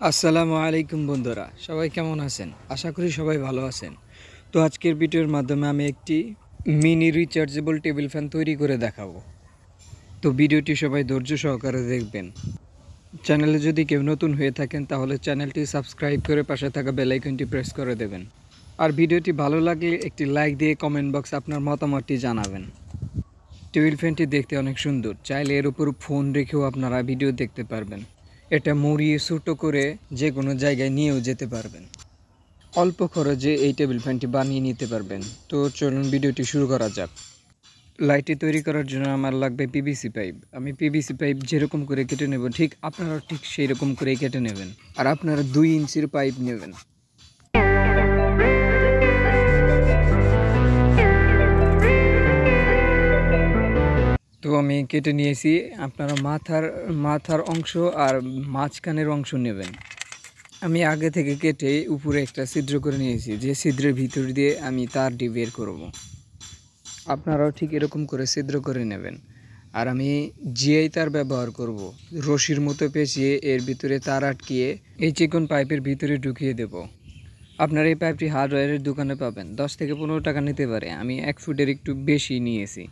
আসসালামু আলাইকুম বন্ধুরা, সবাই কেমন আছেন? আশা করি সবাই ভালো আছেন। তো আজকের ভিডিওর মাধ্যমে আমি একটি মিনি রিচার্জেবল টেবিল ফ্যান তৈরি করে দেখাবো। তো ভিডিওটি সবাই ধৈর্য সহকারে দেখবেন। চ্যানেলে যদি কেউ নতুন হয়ে থাকেন তাহলে চ্যানেলটি সাবস্ক্রাইব করে পাশে থাকা বেল আইকনটি প্রেস করে দেবেন। আর ভিডিওটি ভালো লাগলে একটি লাইক দিয়ে কমেন্ট বক্সে আপনার মতামতটি জানাবেন। টেবিল ফ্যানটি দেখতে অনেক সুন্দর, চাইলে এর উপর ফোন রেখেও আপনারা ভিডিও দেখতে পারবেন। এটা মুড়িয়ে ছোটো করে যে কোনো জায়গায় নিয়েও যেতে পারবেন। অল্প খরচে এই টেবিল ফ্যানটি বানিয়ে নিতে পারবেন। তো চলুন ভিডিওটি শুরু করা যাক। লাইটটি তৈরি করার জন্য আমার লাগবে পিভিসি পাইপ। আমি পিভিসি পাইপ যেরকম করে কেটে নেব ঠিক আপনারা ঠিক সেই রকম করেই কেটে নেবেন। আর আপনারা 2 ইঞ্চির পাইপ নেবেন। তো আমি কেটে নিয়েছি। আপনারা মাথার অংশ আর মাঝখানের অংশ নেবেন। আমি আগে থেকে কেটে উপরে একটা ছিদ্র করে নিয়েছি, যে ছিদ্রের ভিতর দিয়ে আমি তারটি বের করব। আপনারাও ঠিক এরকম করে ছিদ্র করে নেবেন। আর আমি জিআই তার ব্যবহার করব, রশির মতো পেঁচিয়ে এর ভিতরে তার আটকিয়ে এই চিকন পাইপের ভিতরে ঢুকিয়ে দেব। আপনারা এই পাইপটি হার্ডওয়্যারের দোকানে পাবেন, 10 থেকে 15 টাকা নিতে পারে। আমি 1 ফুটের একটু বেশি নিয়েছি।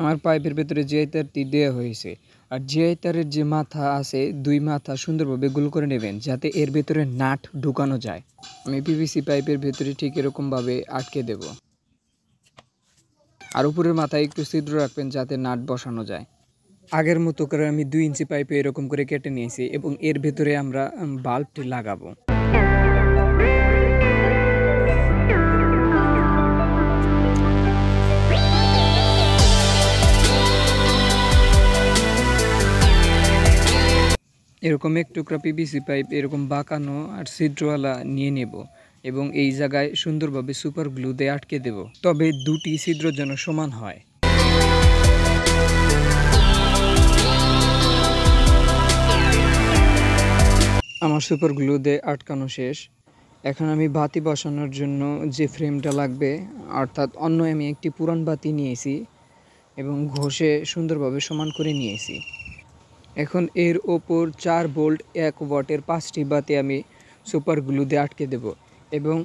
আমার পাইপের ভেতরে জিআই তারটি দেওয়া হয়েছে। আর জিআই তারের যে মাথা আছে, 2 মাথা সুন্দরভাবে গোল করে নেবেন যাতে এর ভেতরে নাট ঢুকানো যায়। আমি পিভিসি পাইপের ভেতরে ঠিক এরকমভাবে আটকে দেব। আর উপরের মাথায় একটু ছিদ্র রাখবেন যাতে নাট বসানো যায়। আগের মতো করে আমি 2 ইঞ্চি পাইপে এরকম করে কেটে নিয়েছি এবং এর ভেতরে আমরা বাল্বটি লাগাবো। এরকম এক টুকরা পিভিসি পাইপ এরকম বাঁকানো আর ছিদ্রওয়ালা নিয়ে নেব এবং এই জায়গায় সুন্দরভাবে সুপার গ্লু দিয়ে আটকে দেব। তবে 2টি ছিদ্র যেন সমান হয়। আমার সুপার গ্লু দিয়ে আটকানো শেষ। এখন আমি বাতি বসানোর জন্য যে ফ্রেমটা লাগবে, অর্থাৎ আমি একটি পুরান বাতি নিয়েছি এবং ঘষে সুন্দরভাবে সমান করে নিয়েছি। এখন এর ওপর 4 ভোল্ট 1 ওয়াটের 5টি বাতি আমি সুপার গ্লু দিয়ে আটকে দেব এবং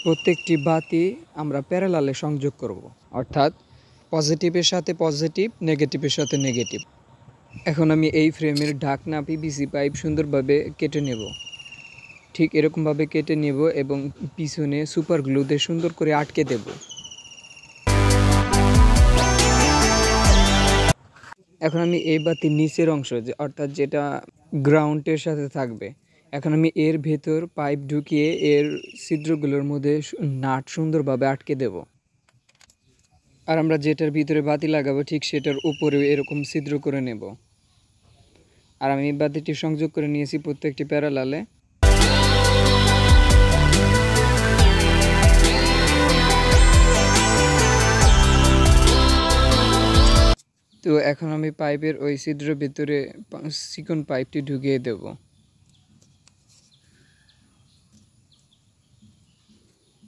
প্রত্যেকটি বাতি আমরা প্যারালালে সংযোগ করব, অর্থাৎ পজিটিভের সাথে পজিটিভ, নেগেটিভের সাথে নেগেটিভ। এখন আমি এই ফ্রেমের ঢাকনা পিভিসি পাইপ সুন্দরভাবে কেটে নেব। ঠিক এরকমভাবে কেটে নেব এবং পিছনে সুপার গ্লু দিয়ে সুন্দর করে আটকে দেব। এখন আমি এই বাতির নিচের অংশ, অর্থাৎ যেটা গ্রাউন্ডের সাথে থাকবে, এখন আমি এর ভেতর পাইপ ঢুকিয়ে এর ছিদ্রগুলোর মধ্যে নাট সুন্দরভাবে আটকে দেব। আর আমরা যেটার ভিতরে বাতি লাগাবো ঠিক সেটার উপরে এরকম ছিদ্র করে নেব। আর আমি বাতিটি সংযোগ করে নিয়েছি প্রত্যেকটি প্যারালালে। তো এখন আমি পাইপের ওই ছিদ্রের ভিতরে চিকন পাইপটি ঢুকিয়ে দেব।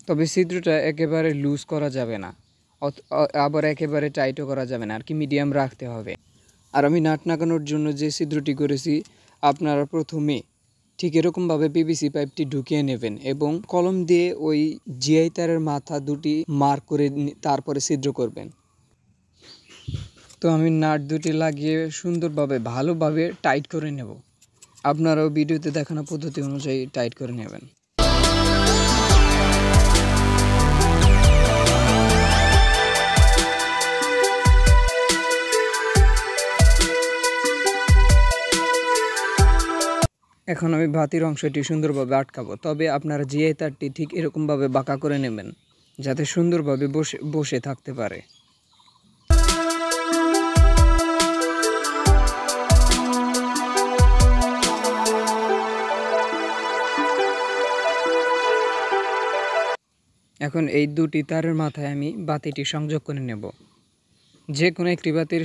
তবে ছিদ্রটা একেবারে লুজ করা যাবে না, আবার একেবারে টাইটও করা যাবে না, আর কি মিডিয়াম রাখতে হবে। আর আমি নাট লাগানোর জন্য যে ছিদ্রটি করেছি, আপনারা প্রথমে ঠিক এরকমভাবে পিভিসি পাইপটি ঢুকিয়ে নেবেন এবং কলম দিয়ে ওই জিআই তারের মাথা 2টি মার্ক করে তারপরে ছিদ্র করবেন। তো আমি নাট 2টি লাগিয়ে সুন্দরভাবে ভালোভাবে টাইট করে নেব। আপনারাও ভিডিওতে দেখানো পদ্ধতি অনুযায়ী টাইট করে নেবেন। এখন আমি বাতির অংশটি সুন্দরভাবে আটকাবো। তবে আপনারা জিআই তারটি ঠিক এরকমভাবে বাঁকা করে নেবেন যাতে সুন্দরভাবে বসে থাকতে পারে। এখন এই 2টি তারের মাথায় আমি বাতিটি সংযোগ করে নেব। যে কোনো একটি বাতির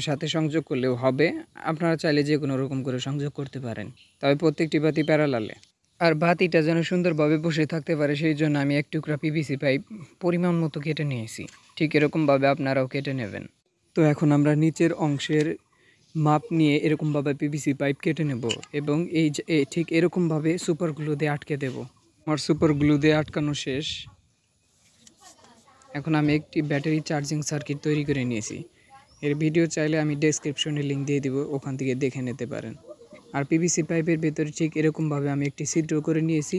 সাথে সংযোগ করলেও হবে, আপনারা চাইলে যে কোনো রকম করে সংযোগ করতে পারেন, তবে প্রত্যেকটি বাতি প্যারালালে। আর বাতিটা যেন সুন্দরভাবে বসে থাকতে পারে সেই জন্য আমি 1 টুকরা পিভিসি পাইপ পরিমাণ মতো কেটে নিয়েছি। ঠিক এরকমভাবে আপনারাও কেটে নেবেন। তো এখন আমরা নিচের অংশের মাপ নিয়ে এরকমভাবে পিভিসি পাইপ কেটে নেব এবং ঠিক এরকমভাবে সুপার গ্লু দিয়ে আটকে দেব। আমার সুপার গ্লু দিয়ে আটকানো শেষ। এখন আমি একটি ব্যাটারি চার্জিং সার্কিট তৈরি করে নিয়েছি। এর ভিডিও চাইলে আমি ডেসক্রিপশনে লিঙ্ক দিয়ে দিব, ওখান থেকে দেখে নিতে পারেন। আর পিভিসি পাইপের ভেতরে ঠিক এরকমভাবে আমি একটি ছিদ্র করে নিয়েছি।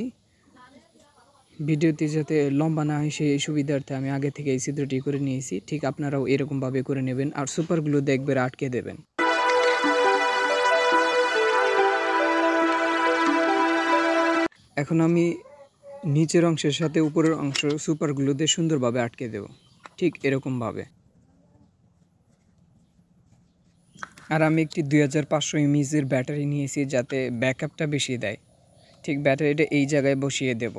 ভিডিওটি যাতে লম্বা না হয় সেই সুবিধার্থে আমি আগে থেকে এই ছিদ্রটি করে নিয়েছি। ঠিক আপনারাও এরকমভাবে করে নেবেন আর সুপার গ্লু দিয়ে একবার আটকে দেবেন। এখন আমি নিচের অংশের সাথে উপরের অংশ সুপার গ্লু দিয়ে সুন্দরভাবে আটকে দেব, ঠিক এরকমভাবে। আর আমি একটি 2500 mAh ব্যাটারি নিয়েছি যাতে ব্যাকআপটা বেশি দেয়। ঠিক ব্যাটারিটা এই জায়গায় বসিয়ে দেব।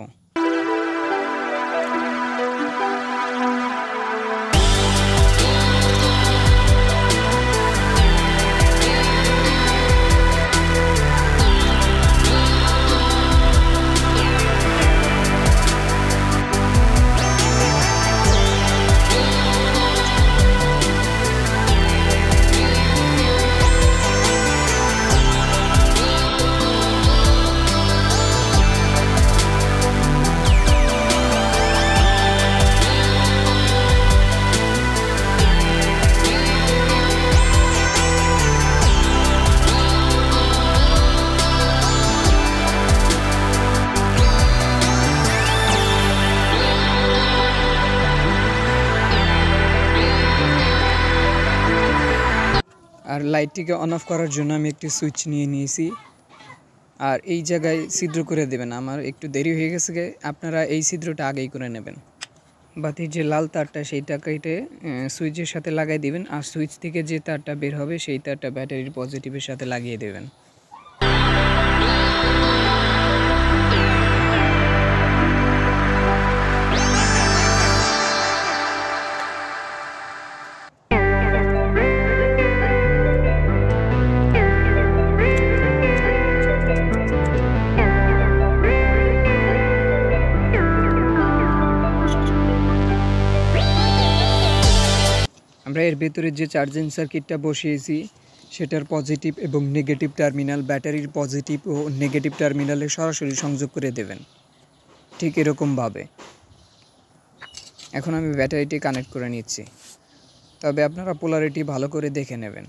আর লাইটটিকে অন অফ করার জন্য আমি একটি সুইচ নিয়ে নিয়েছি। আর এই জায়গায় ছিদ্র করে দেবেন। আমার একটু দেরি হয়ে গেছে, আপনারা এই ছিদ্রটা আগেই করে নেবেন। বাতির যে লাল তারটা সেইটা কেটে সুইচের সাথে লাগাই দিবেন। আর সুইচ থেকে যে তারটা বের হবে সেই তারটা ব্যাটারির পজিটিভের সাথে লাগিয়ে দেবেন। আমরা এর ভেতরে যে চার্জিং সার্কিটটা বসিয়েছি সেটার পজিটিভ এবং নেগেটিভ টার্মিনাল ব্যাটারির পজিটিভ ও নেগেটিভ টার্মিনালে সরাসরি সংযোগ করে দেবেন, ঠিক এরকমভাবে। এখন আমি ব্যাটারিটি কানেক্ট করে নিচ্ছি, তবে আপনারা পোলারিটি ভালো করে দেখে নেবেন।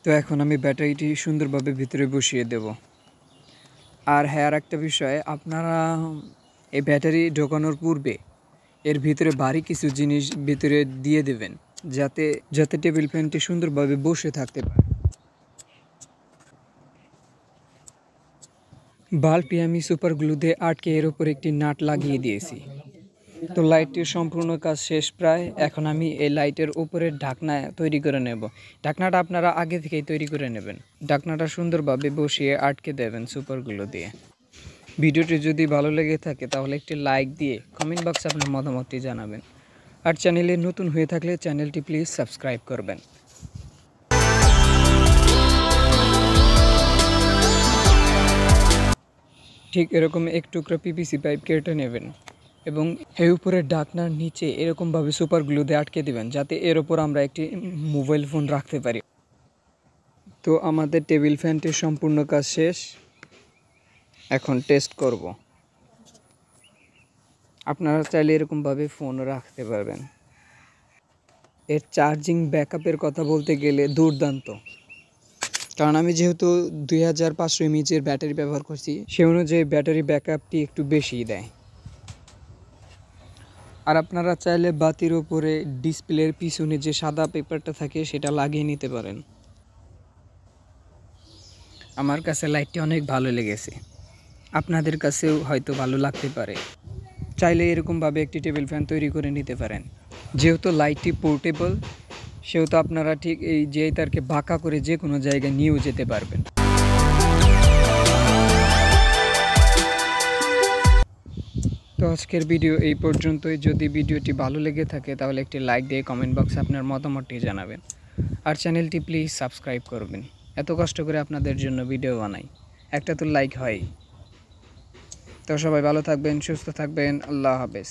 তো এখন আমি ব্যাটারিটি সুন্দরভাবে ভিতরে বসিয়ে দেব। আর হ্যাঁ, আর একটা বিষয়, আপনারা এই ব্যাটারি ঢোকানোর পূর্বে এর ভিতরে ভারী কিছু জিনিস ভিতরে দিয়ে দেবেন, যাতে টেবিল ফ্যানটি সুন্দরভাবে বসে থাকতে পারে। বাল্বটি আমি সুপার গ্লু দিয়ে আটকে এর উপর একটি নাট লাগিয়ে দিয়েছি। তো লাইটটির সম্পূর্ণ কাজ শেষ প্রায়। এখন আমি এই লাইটের উপরের ঢাকনা তৈরি করে নেব। ঢাকনাটা আপনারা আগে থেকেই তৈরি করে নেবেন। ঢাকনাটা সুন্দরভাবে বসিয়ে আটকে দেবেন সুপার গ্লু দিয়ে। ভিডিওটি যদি ভালো লেগে থাকে তাহলে একটি লাইক দিয়ে কমেন্ট বক্সে আপনার মতামতটি জানাবেন। আর চ্যানেলে নতুন হয়ে থাকলে চ্যানেলটি প্লিজ সাবস্ক্রাইব করবেন। ঠিক এরকম এক টুকরা পিভিসি পাইপ কেটে নেবেন এবং এর উপরে ঢাকনার নিচে এরকমভাবে সুপার গ্লু দিয়ে আটকে দেবেন, যাতে এর ওপর আমরা একটি মোবাইল ফোন রাখতে পারি। তো আমাদের টেবিল ফ্যানটির সম্পূর্ণ কাজ শেষ। এখন টেস্ট করব। আপনারা চাইলে এরকমভাবে ফোন রাখতে পারবেন। এর চার্জিং ব্যাকআপের কথা বলতে গেলে দুর্দান্ত, কারণ আমি যেহেতু 2500 mAh ব্যাটারি ব্যবহার করছি, সে অনুযায়ী ব্যাটারি ব্যাকআপটি একটু বেশিই দেয়। আর আপনারা চাইলে বাতির উপরে ডিসপ্লের পিছনে যে সাদা পেপারটা থাকে সেটা লাগিয়ে নিতে পারেন। আমার কাছে লাইটটি অনেক ভালো লেগেছে, আপনাদের কাছেও হয়তো ভালো লাগতে পারে। চাইলে এরকমভাবে একটি টেবিল ফ্যান তৈরি করে নিতে পারেন। যেহেতু লাইটটি পোর্টেবল, সেহেতু আপনারা ঠিক এই যে তারকে বাঁকা করে যে কোনো জায়গায় নিয়েও যেতে পারবেন। তো তো আজকের ভিডিও এই পর্যন্তই। যদি ভিডিওটি ভালো লেগে থাকে তাহলে একটি লাইক দিয়ে কমেন্ট বক্সে আপনার মতামতটি জানাবেন, আর চ্যানেলটি প্লিজ সাবস্ক্রাইব করবেন। এত কষ্ট করে আপনাদের জন্য ভিডিও বানাই, একটা তো লাইক হয়। তো সবাই ভালো থাকবেন, সুস্থ থাকবেন, আল্লাহ হাফেজ।